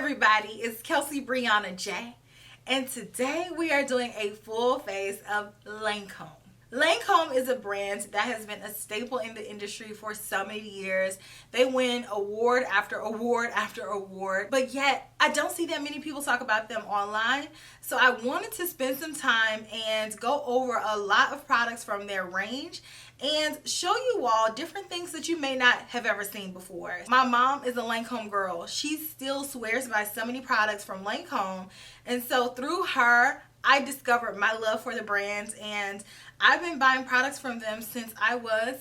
everybody, it's Kelsee Briana J, and today we are doing a full face of Lancome. Lancome is a brand that has been a staple in the industry for so many years. They win award after award after award, but yet I don't see that many people talk about them online. So I wanted to spend some time and go over a lot of products from their range and show you all different things that you may not have ever seen before. My mom is a Lancome girl. She still swears by so many products from Lancome, and so through her I discovered my love for the brand, and I've been buying products from them since I was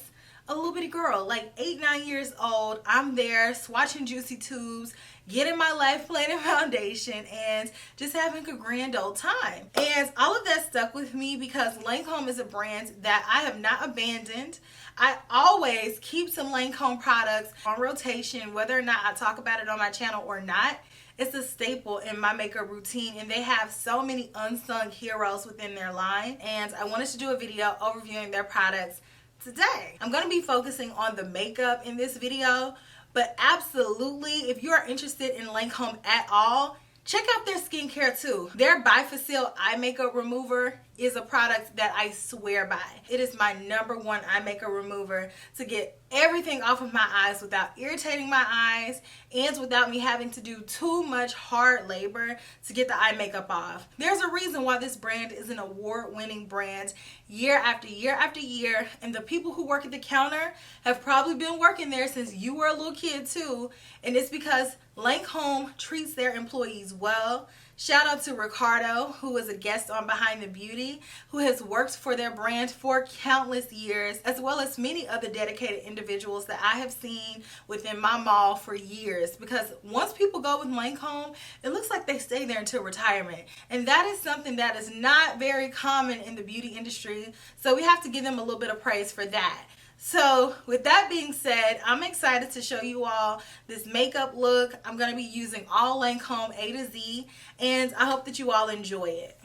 a little bitty girl, like 8-9 years old. I'm there swatching Juicy Tubes, getting my life planning foundation, and just having a grand old time. And all of that stuck with me because Lancome is a brand that I have not abandoned. I always keep some Lancome products on rotation, whether or not I talk about it on my channel or not. It's a staple in my makeup routine, and they have so many unsung heroes within their line, and I wanted to do a video overviewing their products today. I'm going to be focusing on the makeup in this video, but absolutely, if you are interested in Lancome at all, check out their skincare too. Their Bifacil eye makeup remover is a product that I swear by. It is my #1 eye makeup remover to get everything off of my eyes without irritating my eyes and without me having to do too much hard labor to get the eye makeup off. There's a reason why this brand is an award-winning brand year after year after year, and the people who work at the counter have probably been working there since you were a little kid too, and it's because Lancome treats their employees well. Shout out to Ricardo, who is a guest on Behind the Beauty, who has worked for their brand for countless years, as well as many other dedicated individuals that I have seen within my mall for years. Because once people go with Lancome, it looks like they stay there until retirement. And that is something that is not very common in the beauty industry. So we have to give them a little bit of praise for that. So with that being said, I'm excited to show you all this makeup look. I'm going to be using all Lancome A to Z, and I hope that you all enjoy it.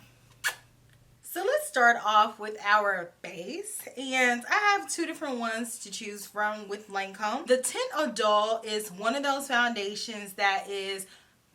So let's start off with our base, and I have two different ones to choose from with Lancome. The Tint Idole is one of those foundations that is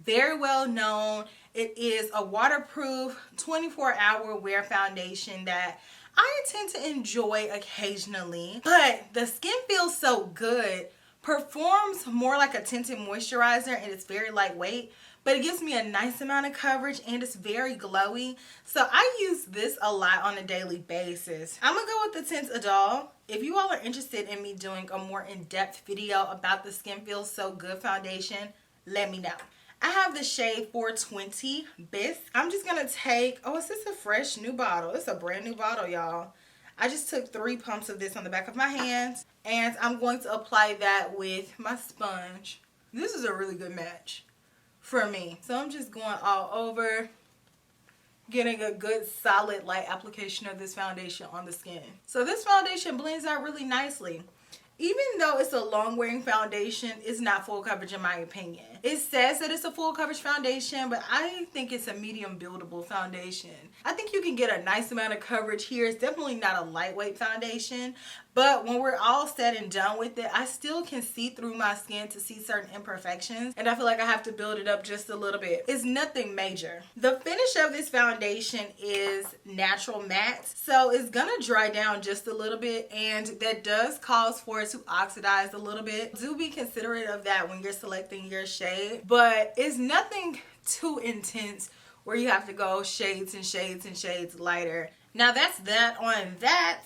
very well known. It is a waterproof 24-hour wear foundation that I tend to enjoy occasionally, but the skin feels so good, performs more like a tinted moisturizer, and it's very lightweight, but it gives me a nice amount of coverage and it's very glowy. So I use this a lot on a daily basis. I'm gonna go with the Tint Idole. If you all are interested in me doing a more in-depth video about the Skin Feels So Good foundation, let me know. I have the shade 420 Bisque. I'm just gonna take, oh, is this a fresh new bottle? It's a brand new bottle, y'all. I just took 3 pumps of this on the back of my hands, and I'm going to apply that with my sponge. This is a really good match for me. So I'm just going all over, getting a good solid light application of this foundation on the skin. So this foundation blends out really nicely. Even though it's a long wearing foundation, it's not full coverage in my opinion. It says that it's a full coverage foundation, but I think it's a medium buildable foundation. I think you can get a nice amount of coverage here. It's definitely not a lightweight foundation, but when we're all said and done with it, I still can see through my skin to see certain imperfections, and I feel like I have to build it up just a little bit. It's nothing major. The finish of this foundation is natural matte, so it's gonna dry down just a little bit, and that does cause for it to oxidize a little bit. Do be considerate of that when you're selecting your shade, but it's nothing too intense where you have to go shades and shades and shades lighter. Now that's that on that.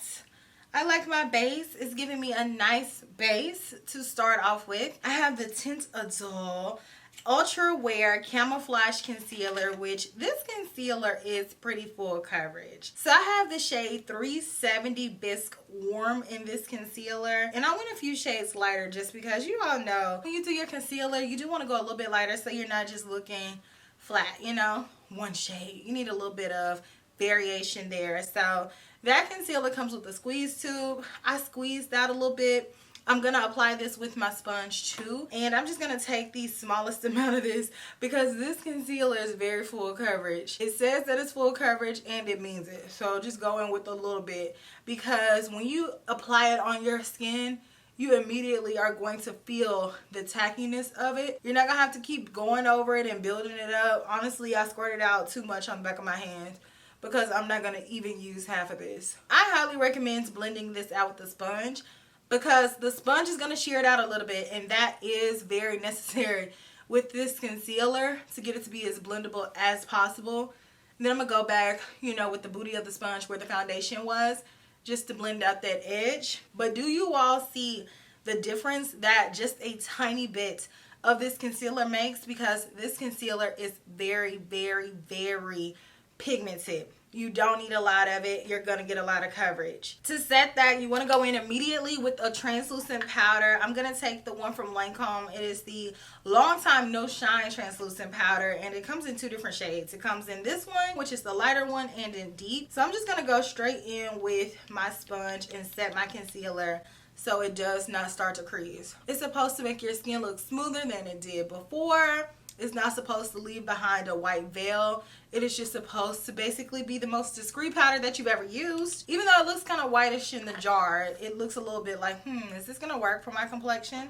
I like my base. It's giving me a nice base to start off with. I have the Tint Idole Ultra Wear Camouflage Concealer, which this concealer is pretty full coverage. So I have the shade 370 Bisque Warm in this concealer, and I went a few shades lighter just because you all know when you do your concealer, you do want to go a little bit lighter so you're not just looking flat, you know, one shade. You need a little bit of variation there. So that concealer comes with a squeeze tube. I squeezed out a little bit. I'm going to apply this with my sponge too. And I'm just going to take the smallest amount of this because this concealer is very full coverage. It says that it's full coverage and it means it. So just go in with a little bit because when you apply it on your skin, you immediately are going to feel the tackiness of it. You're not gonna have to keep going over it and building it up. Honestly, I squirted out too much on the back of my hand because I'm not gonna even use half of this. I highly recommend blending this out with the sponge because the sponge is gonna shear it out a little bit, and that is very necessary with this concealer to get it to be as blendable as possible. And then I'm gonna go back, you know, with the booty of the sponge where the foundation was, just to blend out that edge. But do you all see the difference that just a tiny bit of this concealer makes? Because this concealer is very, very, very pigmented. You don't need a lot of it. You're going to get a lot of coverage. To set that, you want to go in immediately with a translucent powder. I'm going to take the one from Lancome. It is the Long Time No Shine translucent powder, and it comes in 2 different shades. It comes in this one, which is the lighter one, and in deep. So I'm just going to go straight in with my sponge and set my concealer so it does not start to crease. It's supposed to make your skin look smoother than it did before. It's not supposed to leave behind a white veil. It is just supposed to basically be the most discreet powder that you've ever used. Even though it looks kind of whitish in the jar, it looks a little bit like, is this gonna work for my complexion?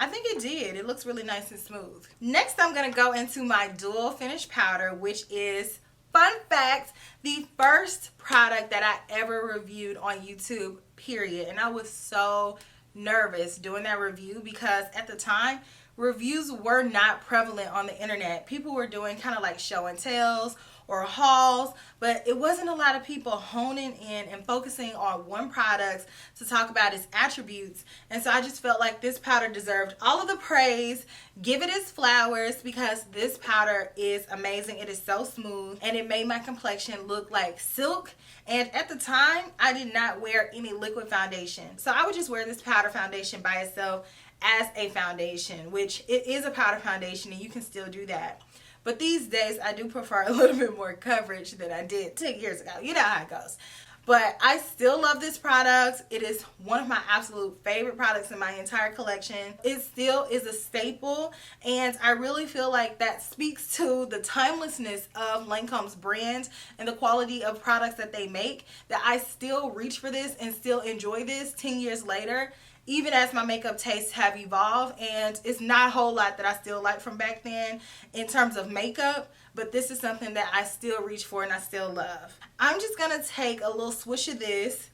I think it did. It looks really nice and smooth. Next, I'm gonna go into my dual finish powder, which is, fun fact, the first product that I ever reviewed on YouTube, period. And I was so nervous doing that review because at the time, reviews were not prevalent on the internet. People were doing kind of like show and tells or hauls, but it wasn't a lot of people honing in and focusing on one product to talk about its attributes. And so I just felt like this powder deserved all of the praise. Give it its flowers because this powder is amazing. It is so smooth and it made my complexion look like silk. And at the time, I did not wear any liquid foundation. So I would just wear this powder foundation by itself as a foundation, which it is a powder foundation and you can still do that. But these days I do prefer a little bit more coverage than I did 10 years ago. You know how it goes. But I still love this product. It is one of my absolute favorite products in my entire collection. It still is a staple, and I really feel like that speaks to the timelessness of Lancome's brand and the quality of products that they make, that I still reach for this and still enjoy this 10 years later. Even as my makeup tastes have evolved, and it's not a whole lot that I still like from back then in terms of makeup, but this is something that I still reach for and I still love. I'm just gonna take a little swish of this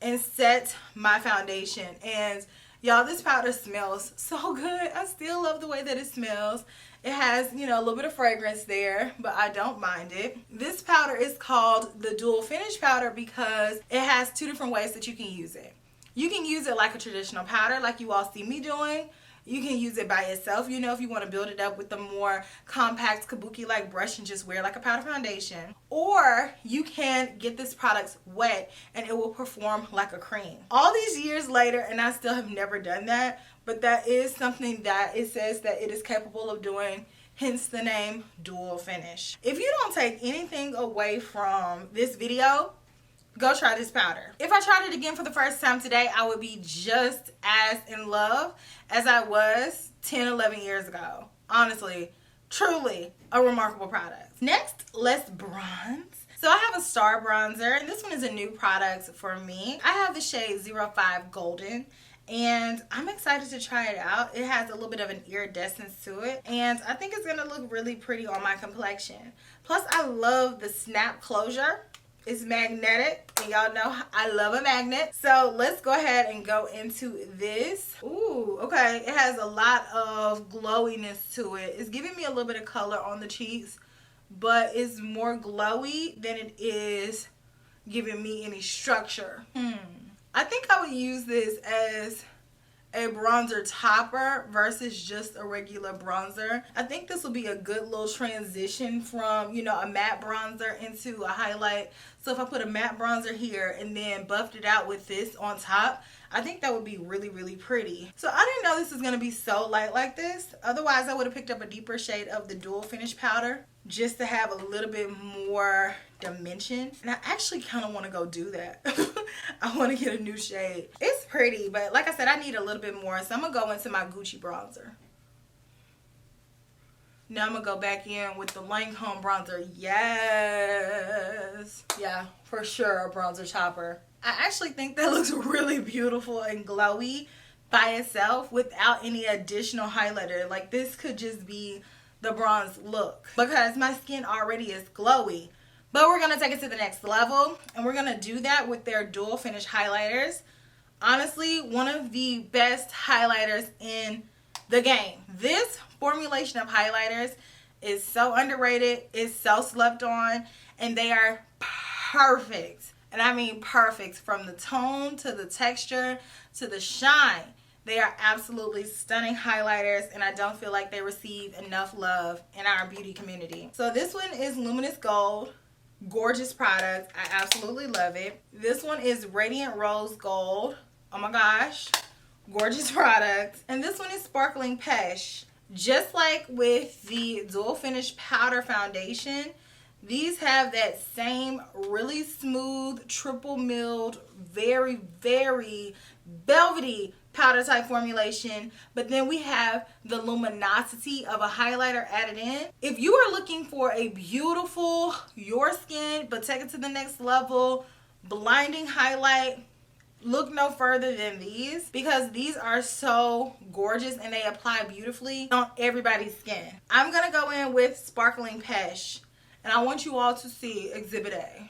and set my foundation. And y'all, this powder smells so good. I still love the way that it smells. It has, you know, a little bit of fragrance there, but I don't mind it. This powder is called the Dual Finish Powder because it has 2 different ways that you can use it. You can use it like a traditional powder, like you all see me doing. You can use it by itself, you know, if you want to build it up with the more compact kabuki-like brush and just wear like a powder foundation. Or you can get this product wet and it will perform like a cream. All these years later, and I still have never done that, but that is something that it says that it is capable of doing, hence the name Dual Finish. If you don't take anything away from this video, go try this powder. If I tried it again for the first time today, I would be just as in love as I was 10, 11 years ago. Honestly, truly a remarkable product. Next, let's bronze. So I have a star bronzer, and this one is a new product for me. I have the shade 05 Golden, and I'm excited to try it out. It has a little bit of an iridescence to it, and I think it's gonna look really pretty on my complexion. Plus, I love the snap closure. It's magnetic, and y'all know I love a magnet. So let's go ahead and go into this. Ooh, okay. It has a lot of glowiness to it. It's giving me a little bit of color on the cheeks, but it's more glowy than it is giving me any structure. I think I would use this as a bronzer topper versus just a regular bronzer. I think this will be a good little transition from, you know, a matte bronzer into a highlight. So if I put a matte bronzer here and then buffed it out with this on top, I think that would be really, really pretty. So I didn't know this was gonna be so light like this. Otherwise, I would have picked up a deeper shade of the Dual Finish powder just to have a little bit more dimension. And I actually kind of want to go do that. I want to get a new shade. It's pretty, but like I said, I need a little bit more. So I'm going to go into my Gucci bronzer. Now I'm going to go back in with the Lancome bronzer. Yes. Yeah, for sure, a bronzer topper. I actually think that looks really beautiful and glowy. by itself without any additional highlighter. Like, this could just be the bronze look because my skin already is glowy. But we're going to take it to the next level, and we're going to do that with their dual finish highlighters. Honestly, one of the best highlighters in the game. This formulation of highlighters is so underrated, it's so slept on, and they are perfect. And I mean perfect, from the tone to the texture to the shine. They are absolutely stunning highlighters, and I don't feel like they receive enough love in our beauty community. So this one is Luminous Gold. Gorgeous product. I absolutely love it. This one is Radiant Rose Gold. Oh my gosh. Gorgeous product. And this one is Sparkling Pesh. Just like with the Dual Finish Powder Foundation, these have that same really smooth, triple milled, very, very velvety powder type formulation, but then we have the luminosity of a highlighter added in. If you are looking for a beautiful, your skin, but take it to the next level, blinding highlight, look no further than these, because these are so gorgeous and they apply beautifully on everybody's skin. I'm gonna go in with Sparkling Pesh, and I want you all to see Exhibit A.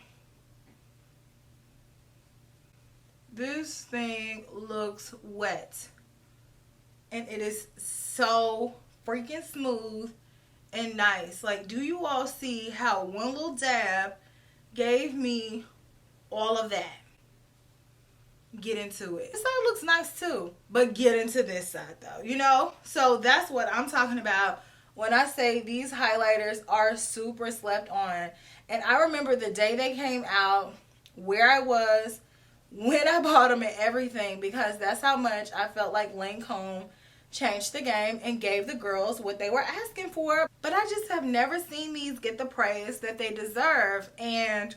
This thing looks wet, and it is so freaking smooth and nice. Like, do you all see how one little dab gave me all of that? Get into it. This side looks nice too, but get into this side though, you know? So that's what I'm talking about when I say these highlighters are super slept on. And I remember the day they came out, where I was, when I bought them and everything, because that's how much I felt like Lancome changed the game and gave the girls what they were asking for. But I just have never seen these get the praise that they deserve, and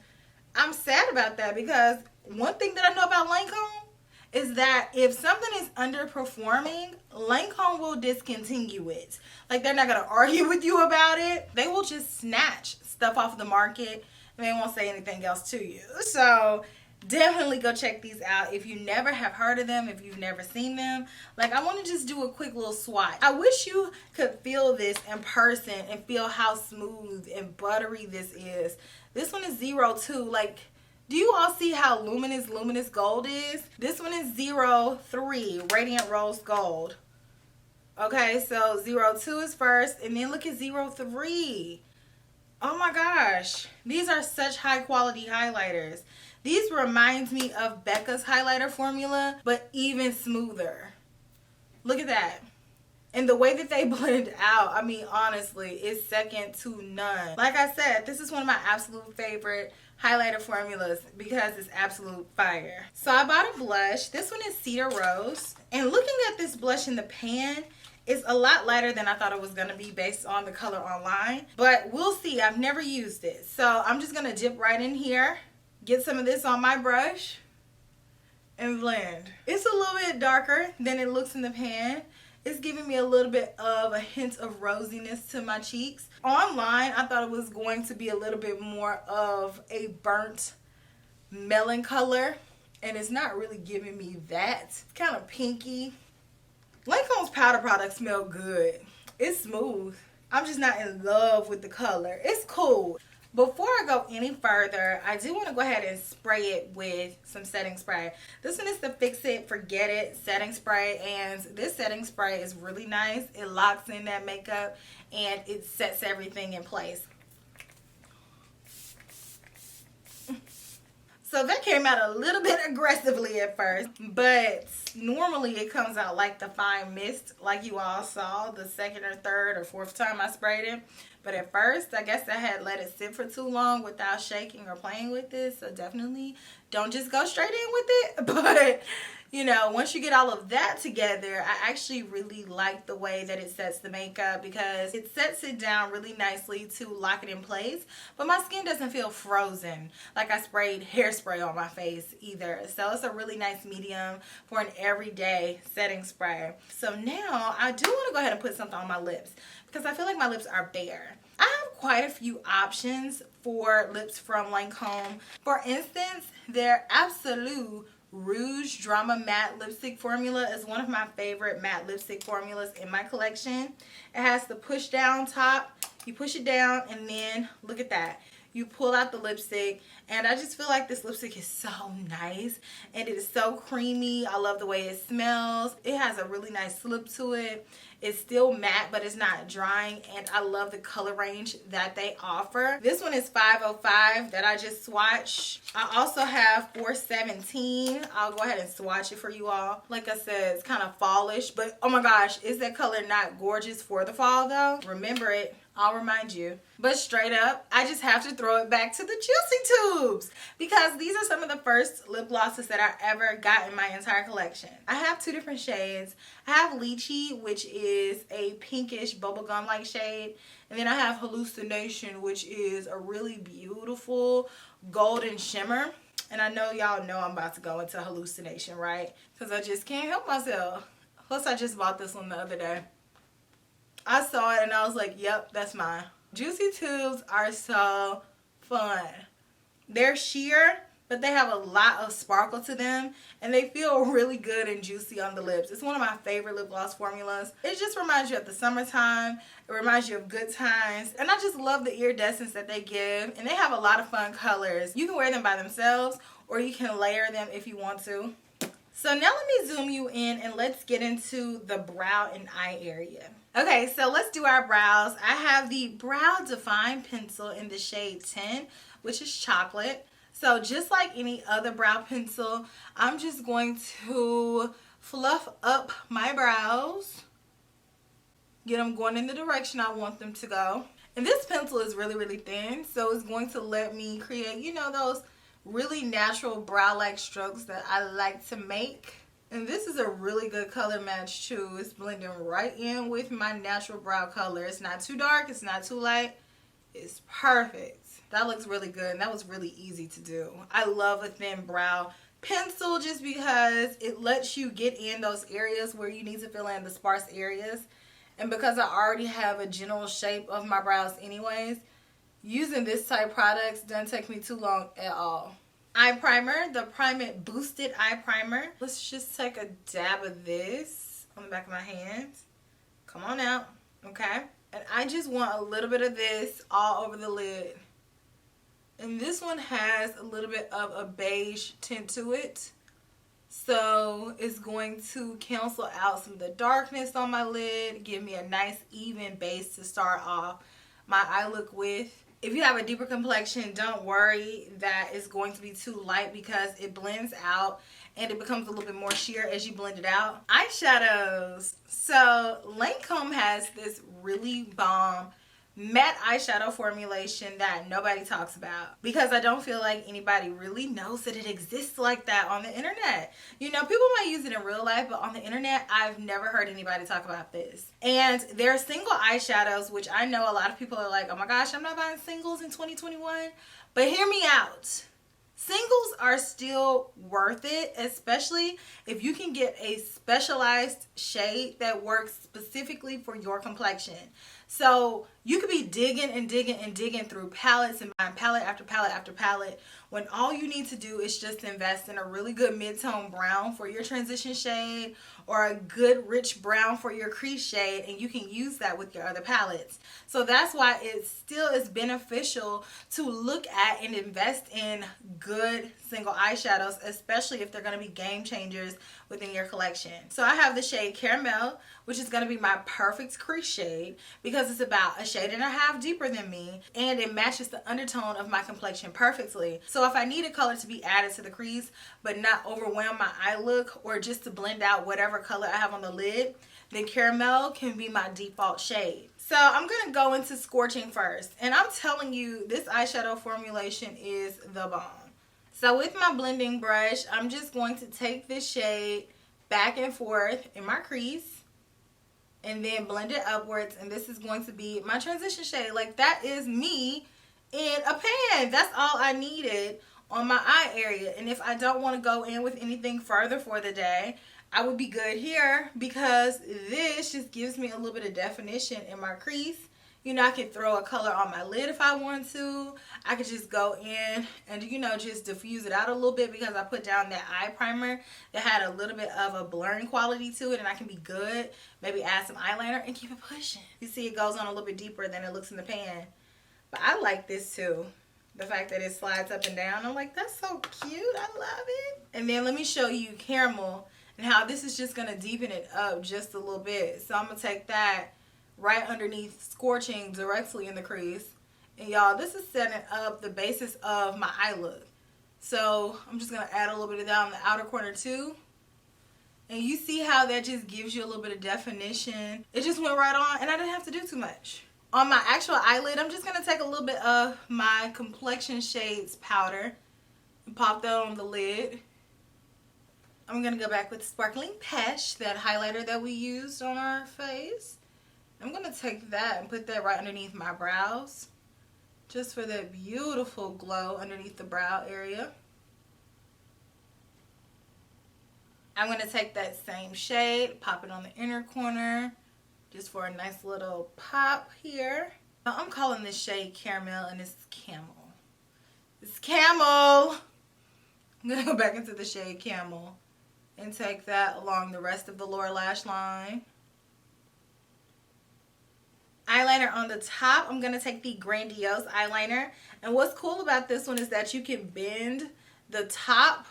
I'm sad about that, because one thing that I know about Lancome is that if something is underperforming, Lancome will discontinue it. Like, they're not going to argue with you about it. They will just snatch stuff off the market and they won't say anything else to you. So definitely go check these out if you never have heard of them, if you've never seen them. Like, I want to just do a quick little swatch. I wish you could feel this in person and feel how smooth and buttery this is. This one is 02. Like, do you all see how luminous gold is? This one is 03, Radiant Rose Gold. Okay, so 02 is first, and then look at 03. Oh my gosh. These are such high quality highlighters. These remind me of Becca's highlighter formula, but even smoother. Look at that. And the way that they blend out, I mean, honestly, it's second to none. Like I said, this is one of my absolute favorite highlighter formulas because it's absolute fire. So I bought a blush. This one is Cedar Rose. And looking at this blush in the pan, it's a lot lighter than I thought it was going to be based on the color online. But we'll see. I've never used it. So I'm just going to dip right in here, get some of this on my brush, and blend. It's a little bit darker than it looks in the pan. It's giving me a little bit of a hint of rosiness to my cheeks. Online, I thought it was going to be a little bit more of a burnt melon color, and it's not really giving me that. It's kind of pinky. Lancome's powder products smell good. It's smooth. I'm just not in love with the color. It's cool. Before I go any further, I do want to go ahead and spray it with some setting spray. This one is the Fix It, Forget It setting spray, and this setting spray is really nice. It locks in that makeup and it sets everything in place. So that came out a little bit aggressively at first, but normally it comes out like the fine mist, like you all saw the second or third or fourth time I sprayed it. But at first, I guess I had let it sit for too long without shaking or playing with it. So definitely don't just go straight in with it. But, you know, once you get all of that together, I actually really like the way that it sets the makeup because it sets it down really nicely to lock it in place. But my skin doesn't feel frozen like I sprayed hairspray on my face either. So it's a really nice medium for an everyday setting spray. So now I do want to go ahead and put something on my lips because I feel like my lips are bare. I have quite a few options for lips from Lancome. For instance, their Absolute Rouge Drama Matte Lipstick Formula. Is one of my favorite matte lipstick formulas in my collection. It has the push down top. You push it down and then look at that. You pull out the lipstick, and I just feel like this lipstick is so nice and it is so creamy. I love the way it smells. It has a really nice slip to it. It's still matte, but it's not drying, and I love the color range that they offer. This one is 505 that I just swatched. I also have 417. I'll go ahead and swatch it for you all. Like I said, it's kind of fallish, but oh my gosh, is that color not gorgeous for the fall though? Remember it. I'll remind you. But straight up, I just have to throw it back to the Juicy Tubes because these are some of the first lip glosses that I ever got in my entire collection. I have two different shades. I have Lychee, which is a pinkish bubblegum like shade. And then I have Hallucination, which is a really beautiful golden shimmer. And I know y'all know I'm about to go into Hallucination, right? Because I just can't help myself. Plus, I just bought this one the other day. I saw it and I was like, yep, that's mine. Juicy Tubes are so fun. They're sheer, but they have a lot of sparkle to them, and they feel really good and juicy on the lips. It's one of my favorite lip gloss formulas. It just reminds you of the summertime. It reminds you of good times, and I just love the iridescence that they give, and they have a lot of fun colors. You can wear them by themselves, or you can layer them if you want to. So now let me zoom you in and let's get into the brow and eye area. Okay, so let's do our brows. I have the Brow Define Pencil in the shade 10, which is chocolate. So just like any other brow pencil, I'm just going to fluff up my brows. Get them going in the direction I want them to go. And this pencil is really, really thin, so it's going to let me create, you know, those really natural brow-like strokes that I like to make. And this is a really good color match too. It's blending right in with my natural brow color. It's not too dark, it's not too light. It's perfect. That looks really good, and that was really easy to do. I love a thin brow pencil just because it lets you get in those areas where you need to fill in the sparse areas. And because I already have a general shape of my brows anyways, using this type of products doesn't take me too long at all. Eye primer, the Prime It Boosted Eye Primer. Let's just take a dab of this on the back of my hands. Come on out, okay? And I just want a little bit of this all over the lid. And this one has a little bit of a beige tint to it. So it's going to cancel out some of the darkness on my lid, give me a nice even base to start off my eye look with. If you have a deeper complexion, don't worry that it's going to be too light because it blends out and it becomes a little bit more sheer as you blend it out. Eyeshadows. So Lancome has this really bomb matte eyeshadow formulation that nobody talks about because I don't feel like anybody really knows that it exists like that on the internet. You know, people might use it in real life, but on the internet, I've never heard anybody talk about this. And they're single eyeshadows, which I know a lot of people are like, oh my gosh, I'm not buying singles in 2021. But hear me out. Singles are still worth it, especially if you can get a specialized shade that works specifically for your complexion. So you could be digging and digging and digging through palettes and buying palette after palette after palette when all you need to do is just invest in a really good mid-tone brown for your transition shade or a good rich brown for your crease shade, and you can use that with your other palettes. So that's why it still is beneficial to look at and invest in good single eyeshadows, especially if they're going to be game changers within your collection. So I have the shade Caramel, which is going to be my perfect crease shade because it's about a shade and a half deeper than me, and it matches the undertone of my complexion perfectly. So if I need a color to be added to the crease but not overwhelm my eye look, or just to blend out whatever color I have on the lid, then Caramel can be my default shade. So I'm going to go into Scorching first, and I'm telling you, this eyeshadow formulation is the bomb. So with my blending brush, I'm just going to take this shade back and forth in my crease and then blend it upwards, and this is going to be my transition shade. Like, that is me in a pan. That's all I needed on my eye area. And if I don't want to go in with anything further for the day, I would be good here because this just gives me a little bit of definition in my crease. You know, I can throw a color on my lid if I want to. I could just go in and, you know, just diffuse it out a little bit because I put down that eye primer that had a little bit of a blurring quality to it, and I can be good. Maybe add some eyeliner and keep it pushing. You see it goes on a little bit deeper than it looks in the pan. But I like this too. The fact that it slides up and down. I'm like, that's so cute. I love it. And then let me show you caramel and how this is just going to deepen it up just a little bit. So I'm going to take that right underneath, scorching directly in the crease. And y'all, this is setting up the basis of my eye look. So I'm just going to add a little bit of that on the outer corner too. And you see how that just gives you a little bit of definition. It just went right on and I didn't have to do too much. On my actual eyelid, I'm just going to take a little bit of my Complexion Shades powder and pop that on the lid. I'm going to go back with Sparkling Pesh, that highlighter that we used on our face. I'm going to take that and put that right underneath my brows, just for that beautiful glow underneath the brow area. I'm going to take that same shade, pop it on the inner corner, just for a nice little pop here. Now, I'm calling this shade Caramel, and it's Camel. It's Camel! I'm going to go back into the shade Camel and take that along the rest of the lower lash line. Eyeliner on the top, I'm going to take the Grandiose eyeliner. And what's cool about this one is that you can bend the top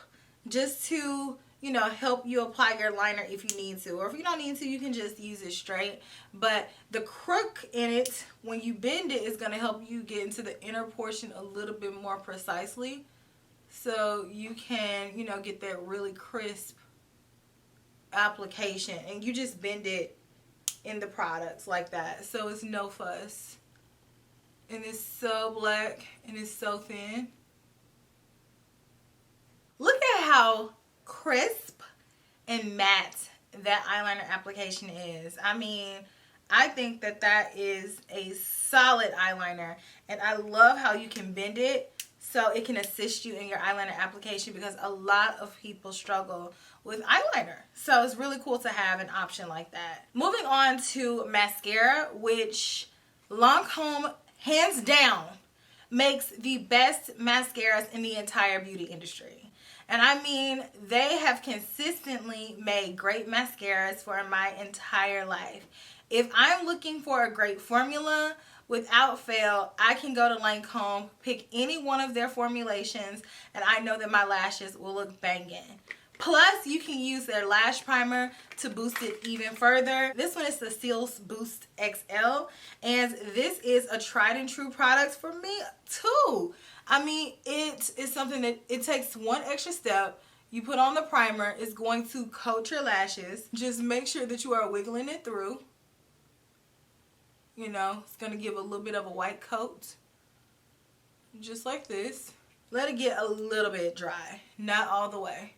just to, you know, help you apply your liner if you need to. Or if you don't need to, you can just use it straight. But the crook in it, when you bend it, is going to help you get into the inner portion a little bit more precisely. So you can, you know, get that really crisp application. And you just bend it in the products like that, so it's no fuss, and it's so black and it's so thin. Look at how crisp and matte that eyeliner application is. I mean, I think that that is a solid eyeliner, and I love how you can bend it so it can assist you in your eyeliner application, because a lot of people struggle with eyeliner. So it's really cool to have an option like that. Moving on to mascara, which Lancome, hands down, makes the best mascaras in the entire beauty industry. And I mean, they have consistently made great mascaras for my entire life. If I'm looking for a great formula, without fail, I can go to Lancome, pick any one of their formulations, and I know that my lashes will look banging. Plus, you can use their lash primer to boost it even further. This one is the Cils Boost XL, and this is a tried and true product for me too. I mean, it is something that it takes one extra step. You put on the primer, it's going to coat your lashes. Just make sure that you are wiggling it through. You know, it's going to give a little bit of a white coat. Just like this. Let it get a little bit dry, not all the way.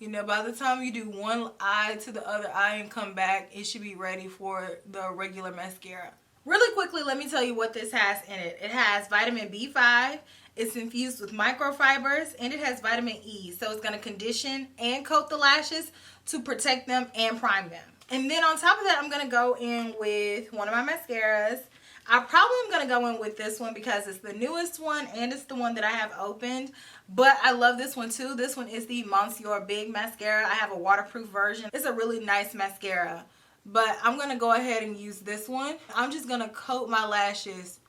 You know, by the time you do one eye to the other eye and come back, it should be ready for the regular mascara. Really quickly, let me tell you what this has in it. It has vitamin B5, it's infused with microfibers, and it has vitamin E. So it's going to condition and coat the lashes to protect them and prime them. And then on top of that, I'm going to go in with one of my mascaras. I probably am going to go in with this one because it's the newest one and it's the one that I have opened. But I love this one too. This one is the Monsieur Big Mascara. I have a waterproof version. It's a really nice mascara. But I'm going to go ahead and use this one. I'm just going to coat my lashes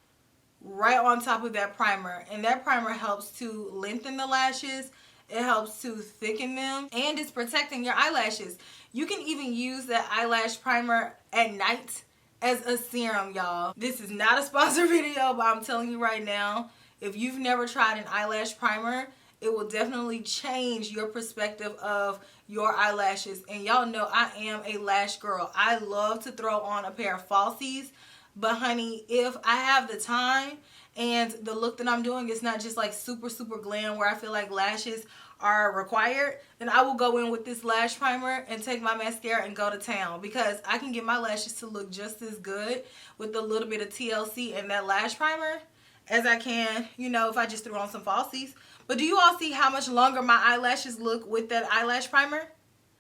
right on top of that primer. And that primer helps to lengthen the lashes. It helps to thicken them. And it's protecting your eyelashes. You can even use that eyelash primer at night as a serum, y'all. This is not a sponsored video, but I'm telling you right now, if you've never tried an eyelash primer, it will definitely change your perspective of your eyelashes. And y'all know I am a lash girl. I love to throw on a pair of falsies, but honey, if I have the time and the look that I'm doing is not just like super glam where I feel like lashes are required, then I will go in with this lash primer and take my mascara and go to town, because I can get my lashes to look just as good with a little bit of TLC and that lash primer as I can, you know, if I just threw on some falsies. But do you all see how much longer my eyelashes look with that eyelash primer?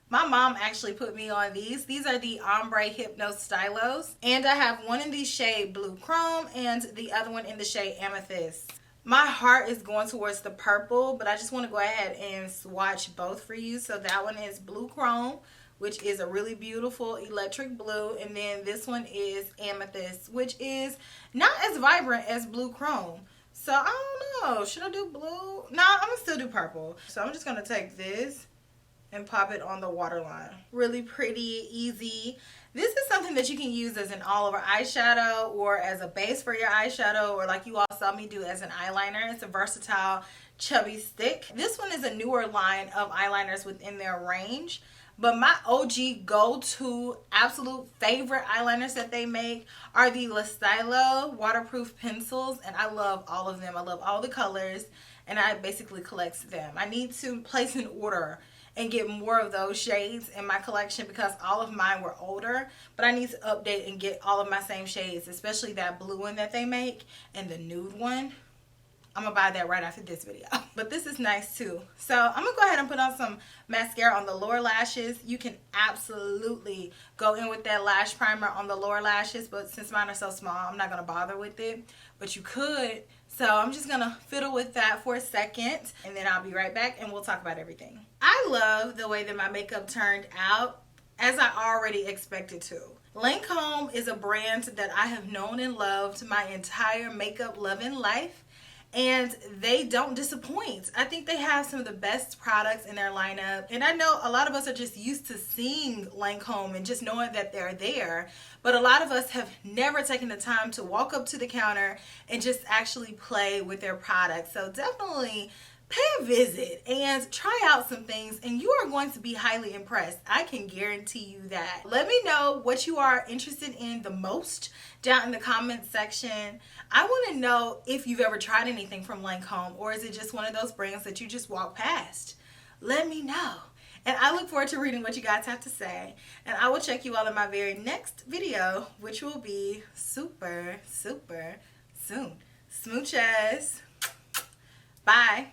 My mom actually put me on these. These are the Ombre Hypno Stylos. And I have one in the shade Bleu Chrome and the other one in the shade Amethyste. My heart is going towards the purple, but I just want to go ahead and swatch both for you. So that one is Bleu Chrome, which is a really beautiful electric blue. And then this one is Amethyste, which is not as vibrant as Bleu Chrome. So I don't know. Should I do blue? No, I'm going to still do purple. So I'm just going to take this and pop it on the waterline. Really pretty, easy. This is something that you can use as an all-over eyeshadow or as a base for your eyeshadow, or like you all saw me do as an eyeliner. It's a versatile chubby stick. This one is a newer line of eyeliners within their range. But my OG go-to absolute favorite eyeliners that they make are the Le Stylo waterproof pencils. And I love all of them. I love all the colors. And I basically collect them. I need to place an order and get more of those shades in my collection because all of mine were older. But I need to update and get all of my same shades, especially that blue one that they make and the nude one. I'm gonna buy that right after this video. But this is nice too. So I'm gonna go ahead and put on some mascara on the lower lashes. You can absolutely go in with that lash primer on the lower lashes, but since mine are so small, I'm not gonna bother with it. But you could. So I'm just gonna fiddle with that for a second, and then I'll be right back and we'll talk about everything. I love the way that my makeup turned out, as I already expected to. Lancome is a brand that I have known and loved my entire makeup loving life. And they don't disappoint. I think they have some of the best products in their lineup. And I know a lot of us are just used to seeing Lancome and just knowing that they're there. But a lot of us have never taken the time to walk up to the counter and just actually play with their products. So definitely pay a visit and try out some things, and you are going to be highly impressed. I can guarantee you that. Let me know what you are interested in the most down in the comments section. I want to know if you've ever tried anything from Lancome, or is it just one of those brands that you just walk past? Let me know. And I look forward to reading what you guys have to say. And I will check you all in my very next video, which will be super, super soon. Smooches. Bye.